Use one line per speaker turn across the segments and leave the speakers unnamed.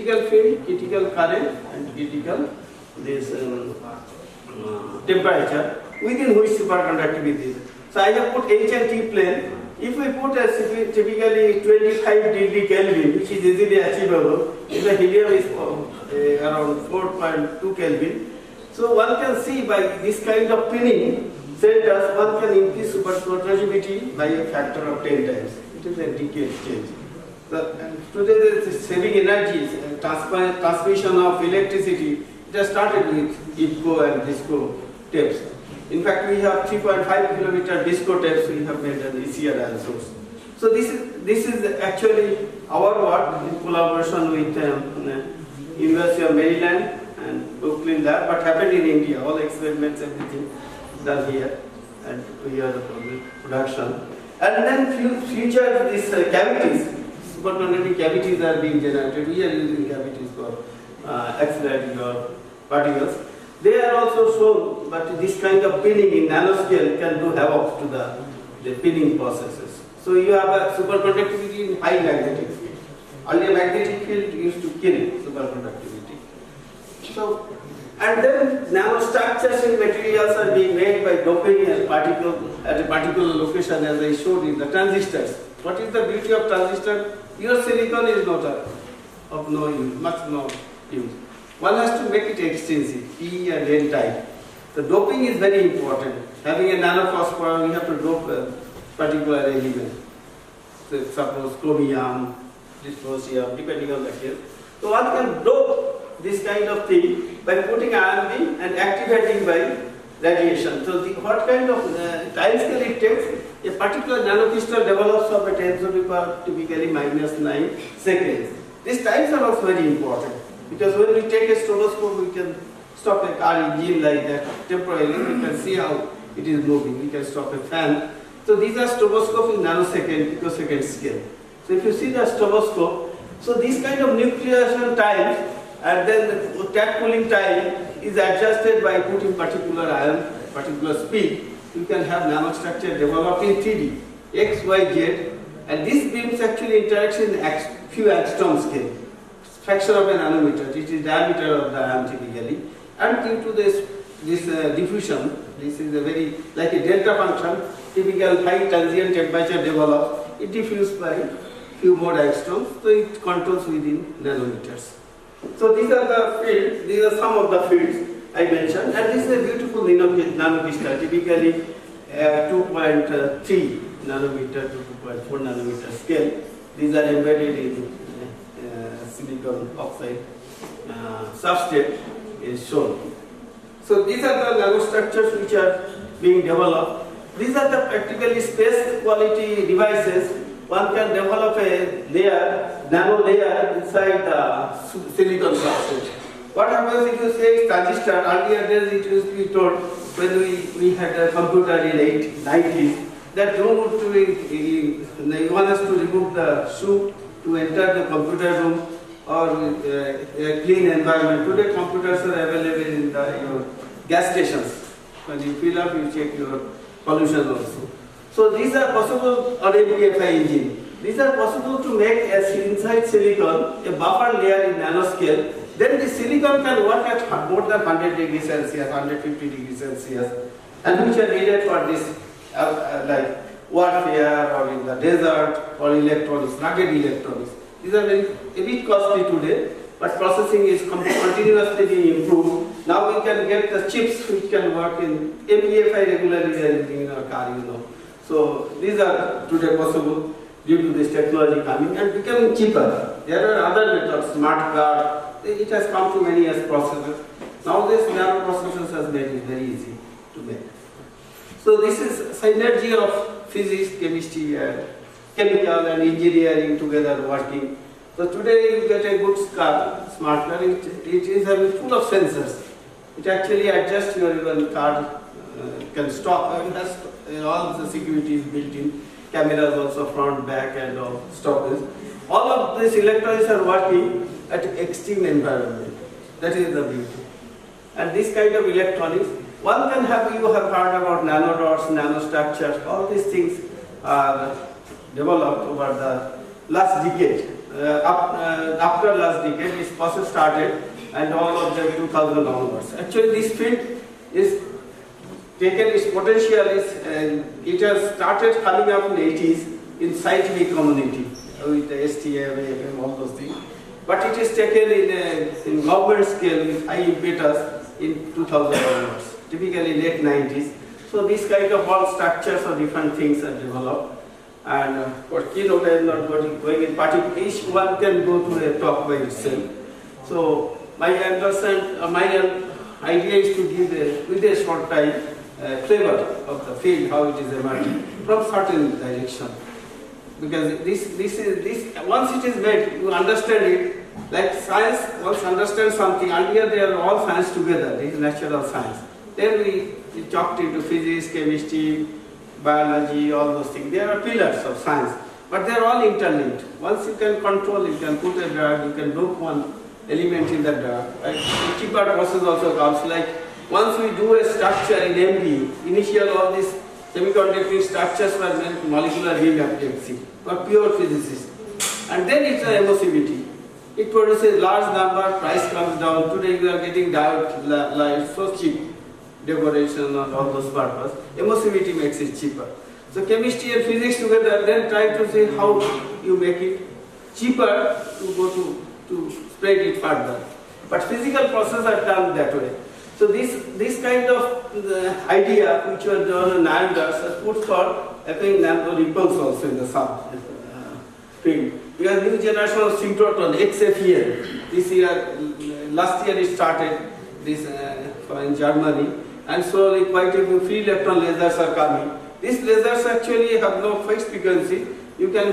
critical field, critical current, and critical this temperature within which superconductivity is. So I have put H and T plane. If we put a typically 25 degree Kelvin, which is easily achievable, if the helium is around 4.2 Kelvin, so one can see by this kind of pinning centers, one can increase superconductivity by a factor of 10 times. It is a decade change. So, today there is saving energy, transmission of electricity. It has started with IPCO and DISCO tapes. In fact, we have 3.5 kilometer DISCO tapes. We have made an ECR ion source. So this is actually our work in collaboration with University of Maryland and Brooklyn lab, but happened in India. All experiments, everything done here, and we are the production. And then future these cavities, superconducting cavities are being generated. We are using cavities for accelerating our particles. They are also shown, but this kind of pinning in nanoscale can do havoc to the pinning processes. So you have a superconductivity in high magnetic field. Earlier magnetic field used to kill superconductivity. So, and then nanostructures in materials are being made by doping a particle at a particular location, as I showed in the transistors. What is the beauty of transistor? Your silicon is not of no use, much no use. One has to make it extensive, P and N type. The doping is very important. Having a nanophosphor, we have to dope a particular element. So suppose chromium, dysprosium, depending on the case. So one can dope this kind of thing by putting ion beam and activating by radiation. So what kind of time scale it takes? A particular nanocrystal develops of a 10 to the power typically -9 seconds. These times are also very important. Because when we take a stroboscope, we can stop a car engine like that temporarily. We can see how it is moving. We can stop a fan. So these are stroboscope in nanosecond, picosecond scale. So if you see the stroboscope, so this kind of nucleation time and then the tap cooling time is adjusted by putting particular ion, particular speed. You can have nanostructure developed in 3D, X, Y, Z, and these beams actually interact in few angstrom scale. Fraction of a nanometer, it is diameter of the ion typically, and due to this diffusion, this is a very like a delta function, typical high transient temperature develops, it diffuses by few more angstroms, so it controls within nanometers. So these are the fields, these are some of the fields I mentioned, and this is a beautiful nanocrystal, typically 2.3 nanometer to 2.4 nanometer scale. These are embedded in silicon oxide substrate is shown. So these are the nanostructures which are being developed. These are the practically space quality devices. One can develop a layer, nano layer inside the silicon substrate. What happens if you say transistor? Earlier days it used to be told when we had a computer in 90s that one has to remove the shoe to enter the computer room or a clean environment. Today computers are available in your gas stations. When you fill up, you check your pollution also. So these are possible on APFI engine. These are possible to make inside silicon a buffer layer in nanoscale. Then the silicon can work at more than 100 degrees Celsius, 150 degrees Celsius, and which are needed for this like warfare or in the desert or electronics, rugged electronics. These are a bit costly today, but processing is continuously being improved. Now we can get the chips which can work in APFI regularly in our car, So these are today possible due to this technology coming and becoming cheaper. There are other methods, smart card. It has come to many as processors. Now this nano processors has made it very easy to make. So this is synergy of physics, chemistry, and chemical and engineering together working. So today you get a good car, smart car. It is full of sensors. It actually adjusts your even car, can stop. It has all the security is built in. Cameras also front, back, and all stoppers. All of these electronics are working at extreme environment. That is the beauty. And this kind of electronics, one can have, you have heard about nanodots, nanostructures, all these things are developed over the last decade. after last decade, this process started, and all of them 2000 onwards. Actually, this field is taken its potential is it has started coming up in the 80s in scientific community with the STM, AFM, all those things. But it is taken in government scale with high impetus in 2000 onwards, typically late 90s. So this kind of all structures or different things are developed. And for keynote, I am not going in particular. Each one can go to a talk by itself. So my idea is to give with a short time flavor of the field, how it is emerging from certain direction. Because this once it is made, you understand it. Like science, once understand something, earlier they are all science together. This is natural science. Then we talked into physics, chemistry, biology, all those things. They are pillars of science, but they are all interlinked. Once you can control, you can put a drug, you can look one element in the drug. Like cheaper process also comes. Like once we do a structure in MD, initial all these semiconducting structures were meant molecular beam efficiency for pure physicists, and then it's an emissivity. It produces large number, price comes down. Today you are getting diode light so cheap. Decoration and all those purpose. Emissivity makes it cheaper. So chemistry and physics together, then try to say how you make it cheaper to go to spread it further. But physical processes are done that way. So this kind of idea which was done in Nano was put for having nano ripples also in the south field. Because new generation of synchrotron, XFEL, this year, last year it started this in Germany. And slowly quite a few free electron lasers are coming. These lasers actually have no fixed frequency. You can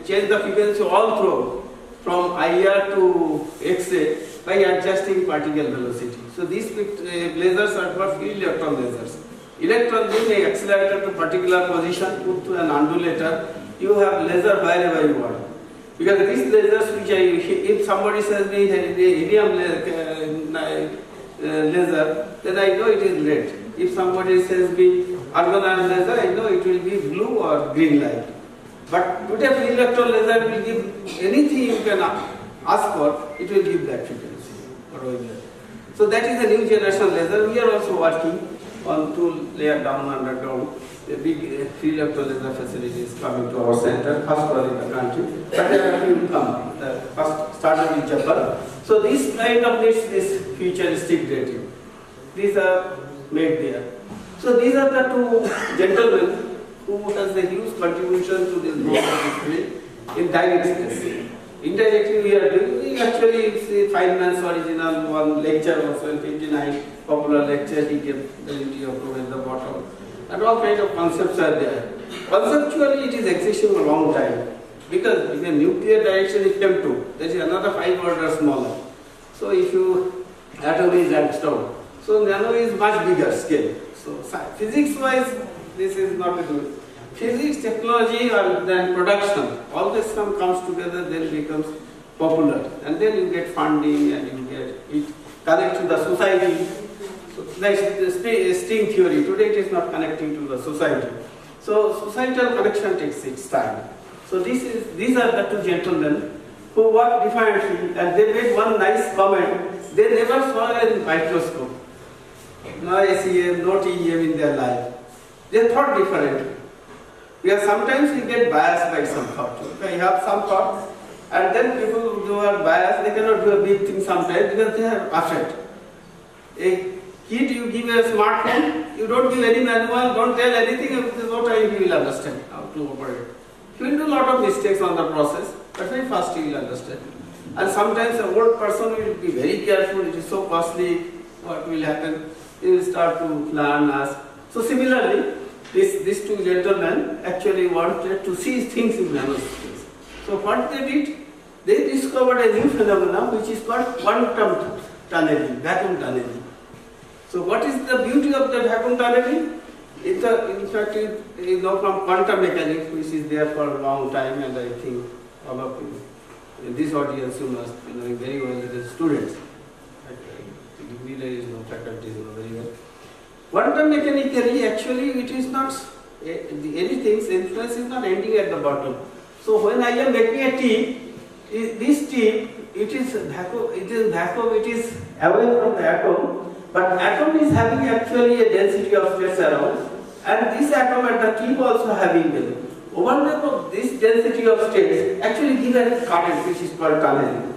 change the frequency all through from IR to X-ray by adjusting particle velocity. So these lasers are for free electron lasers. Electron being accelerated to particular position, put to an undulator, you have laser wherever you want. Because these lasers which if somebody says me helium laser, then I know it is red. If somebody says me argon laser, I know it will be blue or green light. But today free electron laser will give anything you can ask for, it will give that frequency. So that is a new generation laser. We are also working on 2 layer down underground. The big free electron laser facility is coming to our center, first one in the country. But there are few come. The first started in Japan. So this kind of this futuristic dating. These are made there. So these are the 2 gentlemen who has a huge contribution to this growth of this field in direct space. Indirectly we are doing, actually see Feynman's original one lecture also in 59, popular lecture, he gave the unity of flow at the bottom. And all kinds of concepts are there. Conceptually it is existing for a long time. Because in a nuclear direction it came to, there is another 5 orders smaller. So if you, atom is Angstrom. So nano is much bigger scale. So physics wise, this is not good. Physics, technology and then production, all this comes together, then becomes popular. And then you get funding and you get it connect to the society. So that's the string theory. Today it is not connecting to the society. So societal connection takes its time. So these are the 2 gentlemen who work differently, and they made one nice comment. They never saw a microscope, no SEM, no TEM in their life. They thought differently. Because sometimes we get biased by some thought. Okay, you have some thought, and then people who are biased, they cannot do a big thing sometimes because they are afraid. A kid, you give a smartphone, you don't give any manual, don't tell anything, there is no time he will understand how to operate. He will do a lot of mistakes on the process, but very fast he will understand. And sometimes an old person will be very careful, it is so costly, what will happen? He will start to plan, ask. So similarly, these 2 gentlemen actually wanted to see things in nanoscale. So what they did, they discovered a new phenomenon which is called quantum tunneling, vacuum tunneling. So what is the beauty of the vacuum tunneling? In fact, you know from quantum mechanics, which is there for a long time, and I think all of you, in this audience, you must be knowing very well that the students. There is no faculty, you know very well. Quantum mechanically, actually, it is not anything's influence is not ending at the bottom. So when I am making a tea, this tip, it is vacuum, it is away from the atom, but atom is having actually a density of states around, and this atom at the tip also having them. Overlap of this density of states actually give a current which is called tunneling.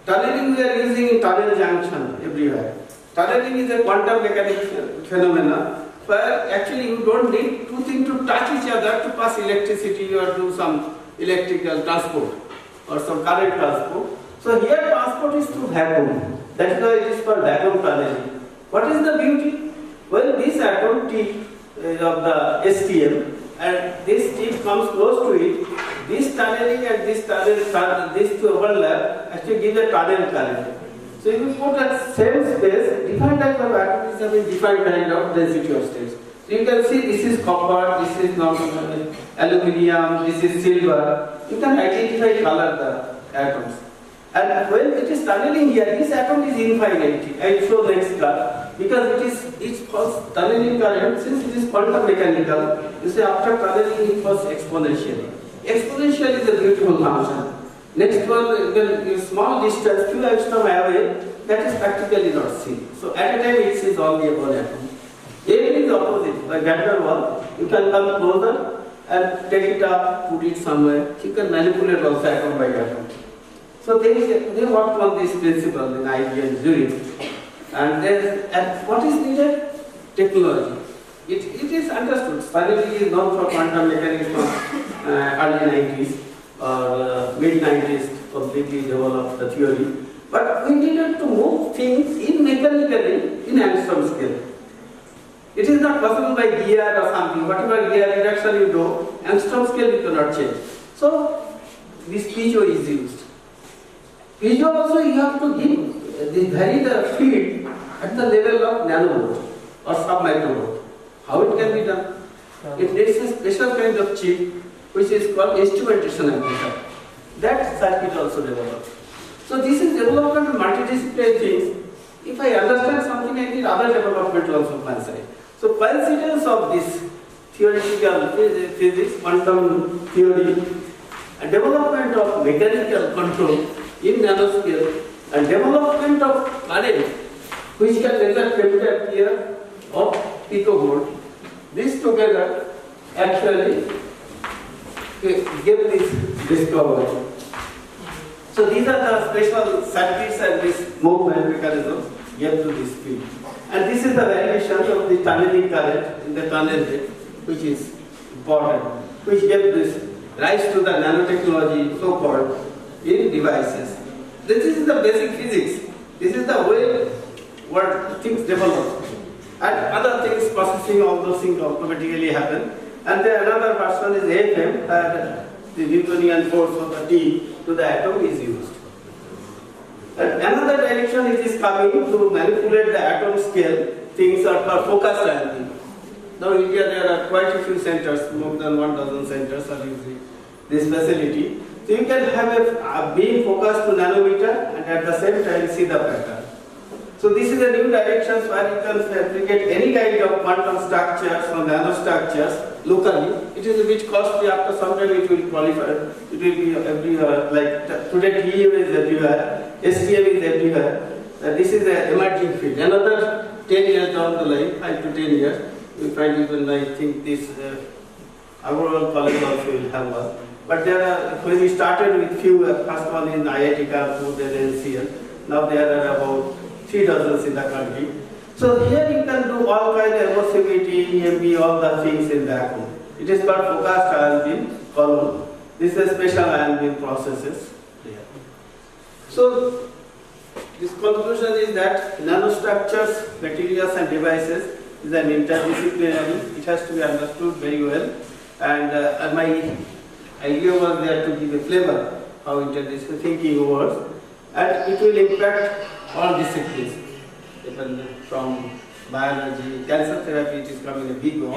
Tunneling we are using in tunnel junction everywhere. Tunneling is a quantum mechanics phenomena where actually you don't need two things to touch each other to pass electricity or do some electrical transport or some current transport. So here transport is through vacuum. That is why it is called vacuum tunneling. What is the beauty? Well, this atom tip of the STM and this tip comes close to it, this tunneling and this tunnel, these two overlap actually give a tunnel current. So if you put at same space, different type of atoms having different kind of density of states. So you can see this is copper, this is aluminium, this is silver. You can identify color the atoms. And when it is tunneling here, this atom is infinite. I will show next class. Because it is each falls tunneling current, since it is quantum mechanical, you say after tunneling it falls exponentially. Exponential is a beautiful function. Next one, when small distance, few angstrom away, that is practically not seen. So at a time it sees only one atom. Here is opposite, by Aggarwal, you can come closer and take it up, put it somewhere. You can manipulate also atom by atom. So they worked on this principle in IB and Zurich. And what is needed? Technology. It is understood. Finally, is known for quantum mechanics from early 90s or mid 90s, completely developed the theory. But we needed to move things in mechanically in angstrom scale. It is not possible by gear or something. Whatever gear reduction you do, angstrom scale you cannot change. So this piezo is used. Piezo also you have to give vary the field at the level of nanovolt or sub-microvolt. How it can be done? It needs a special kind of chip which is called instrumentation amplifier. That circuit also developed. So this is development of multidisciplinary things. If I understand something, I need other development also coincide. So coincidence of this theoretical physics, quantum theory, and development of mechanical control in nanoscale, and development of current which can measure temperature here of picovolt. This together actually give this discovery. So these are the special circuits and this movement mechanisms give to this field. And this is the variation of the tunneling current in the tunnel bed, which is important, which gave this rise to the nanotechnology so-called in devices. This is the basic physics. This is the way what things develop. And other things, processing, all those things automatically happen. And then another version is AFM, where the Newtonian force of the T to the atom is used. And another direction it is coming to manipulate the atom scale, things are called focused ion beam. Now in India there are quite a few centers, more than 1,000 centers are using this facility. So you can have a beam focused to nanometer and at the same time see the pattern. So this is a new direction where you can fabricate any kind of quantum structures or nanostructures locally. It is a bit costly. After some time it will qualify. It will be everywhere. Like today TEM is everywhere, STM is everywhere. This is an emerging field. Another 10 years down the line, 5 to 10 years, we find even I think this Aggarwal college also will have one. But there are, when we started with few, first one in IIT Kanpur, then NCL. Now there are about 3 dozens in the country. So here you can do all kind of emissivity, EMB, all the things in vacuum. It is called focused ion beam column. This is special ion beam processes. So this conclusion is that nanostructures, materials and devices is an interdisciplinary. It has to be understood very well. And my idea was there to give a flavor how interdisciplinary thinking works. And it will impact all disciplines, from biology, cancer therapy, it is coming a big one.